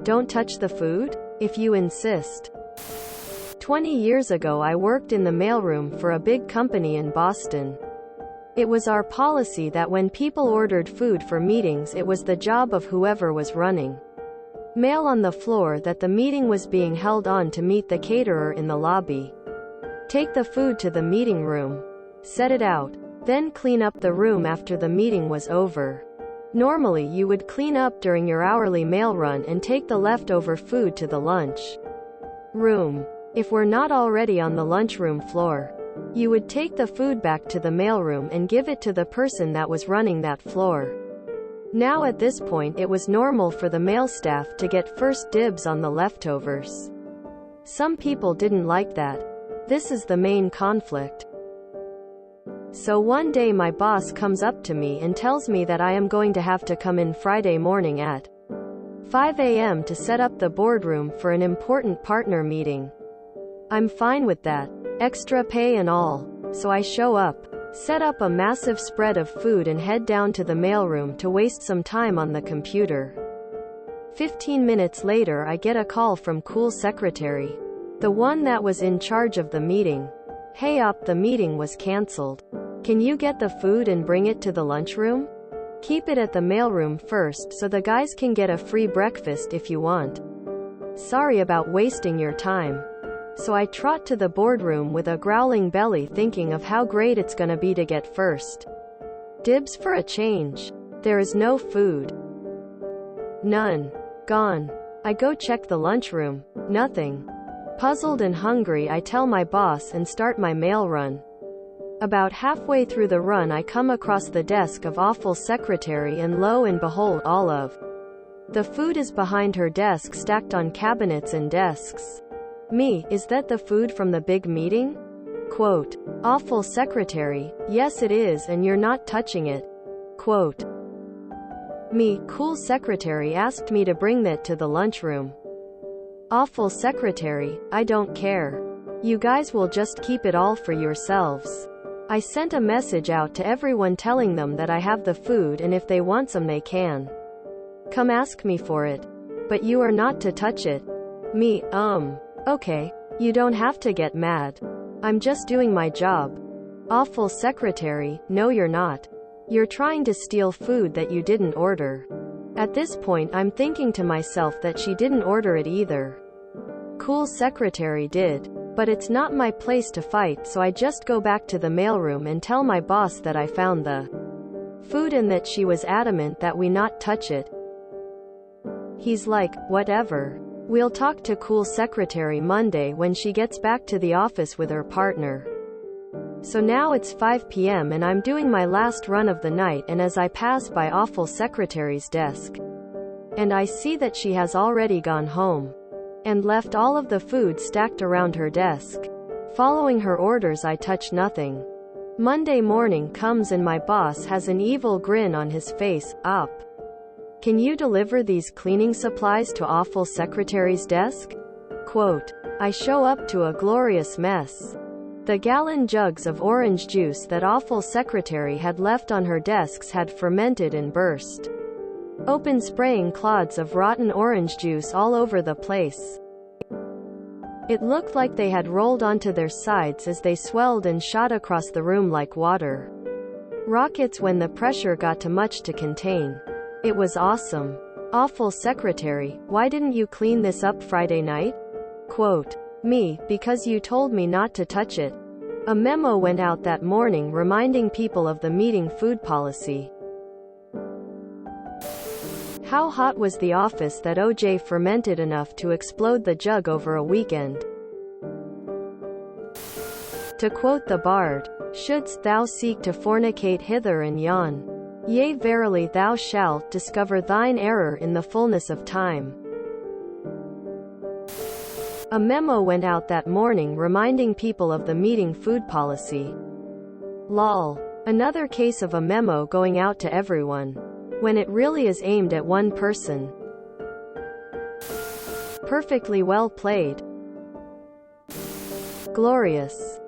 Don't touch the food? If you insist. 20 years ago I worked in the mailroom for a big company in Boston. It was our policy that when people ordered food for meetings, it was the job of whoever was running mail on the floor that the meeting was being held on to meet the caterer in the lobby. Take the food to the meeting room. Set it out. Then clean up the room after the meeting was over. Normally you would clean up during your hourly mail run and take the leftover food to the lunch room. If we're not already on the lunchroom floor, you would take the food back to the mailroom and give it to the person that was running that floor. Now at this point it was normal for the mail staff to get first dibs on the leftovers. Some people didn't like that. This is the main conflict. So one day my boss comes up to me and tells me that I am going to have to come in Friday morning at 5 a.m. to set up the boardroom for an important partner meeting. I'm fine with that. Extra pay and all. So I show up, set up a massive spread of food and head down to the mailroom to waste some time on the computer. 15 minutes later I get a call from Cool Secretary, the one that was in charge of the meeting. Hey op, the meeting was cancelled. Can you get the food and bring it to the lunchroom? Keep it at the mailroom first so the guys can get a free breakfast if you want. Sorry about wasting your time. So I trot to the boardroom with a growling belly, thinking of how great it's gonna be to get first dibs for a change. There is no food. None. Gone. I go check the lunchroom. Nothing. Puzzled and hungry, I tell my boss and start my mail run. About halfway through the run I come across the desk of awful secretary, and lo and behold, all of the food is behind her desk, stacked on cabinets and desks. Me, is that the food from the big meeting? Quote. Awful secretary, yes it is, and you're not touching it. Quote. Me, cool secretary asked me to bring that to the lunchroom. Awful secretary, I don't care. You guys will just keep it all for yourselves. I sent a message out to everyone telling them that I have the food and if they want some they can come ask me for it. But you are not to touch it. Me, okay. You don't have to get mad. I'm just doing my job. Awful secretary, no you're not. You're trying to steal food that you didn't order. At this point I'm thinking to myself that she didn't order it either. Cool secretary did. But it's not my place to fight, so I just go back to the mailroom and tell my boss that I found the food and that she was adamant that we not touch it. He's like, whatever. We'll talk to cool secretary Monday when she gets back to the office with her partner. So now it's 5 p.m. and I'm doing my last run of the night, and as I pass by awful secretary's desk, and I see that she has already gone home and left all of the food stacked around her desk. Following her orders, I touch nothing. Monday morning comes and my boss has an evil grin on his face. Up. Can you deliver these cleaning supplies to awful secretary's desk? Quote. I show up to a glorious mess. The gallon jugs of orange juice that awful secretary had left on her desks had fermented and burst open, spraying clods of rotten orange juice all over the place. It looked like they had rolled onto their sides as they swelled and shot across the room like water rockets when the pressure got too much to contain. It was awesome. Awful secretary, why didn't you clean this up Friday night? Quote. Me, because you told me not to touch it. A memo went out that morning reminding people of the meeting food policy. How hot was the office that OJ fermented enough to explode the jug over a weekend? To quote the bard, shouldst thou seek to fornicate hither and yon? Yea, verily thou shalt discover thine error in the fullness of time. A memo went out that morning reminding people of the meeting food policy. Lol. Another case of a memo going out to everyone, when it really is aimed at one person. Perfectly well played. Glorious.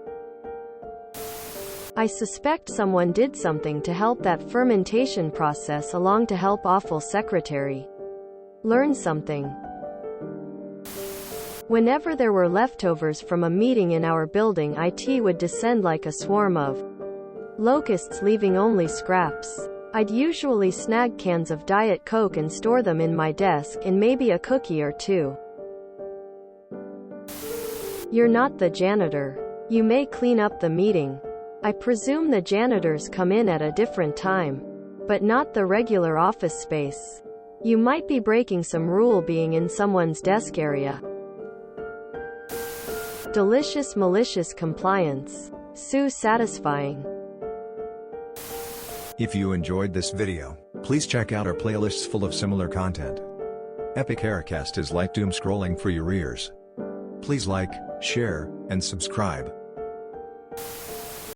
I suspect someone did something to help that fermentation process along to help awful secretary learn something. Whenever there were leftovers from a meeting in our building, IT would descend like a swarm of locusts, leaving only scraps. I'd usually snag cans of Diet Coke and store them in my desk, and maybe a cookie or two. You're not the janitor. You may clean up the meeting. I presume the janitors come in at a different time, but not the regular office space. You might be breaking some rule being in someone's desk area. Delicious malicious compliance. So satisfying. If you enjoyed this video, please check out our playlists full of similar content. Epic Haircast is like doom scrolling for your ears. Please like, share, and subscribe.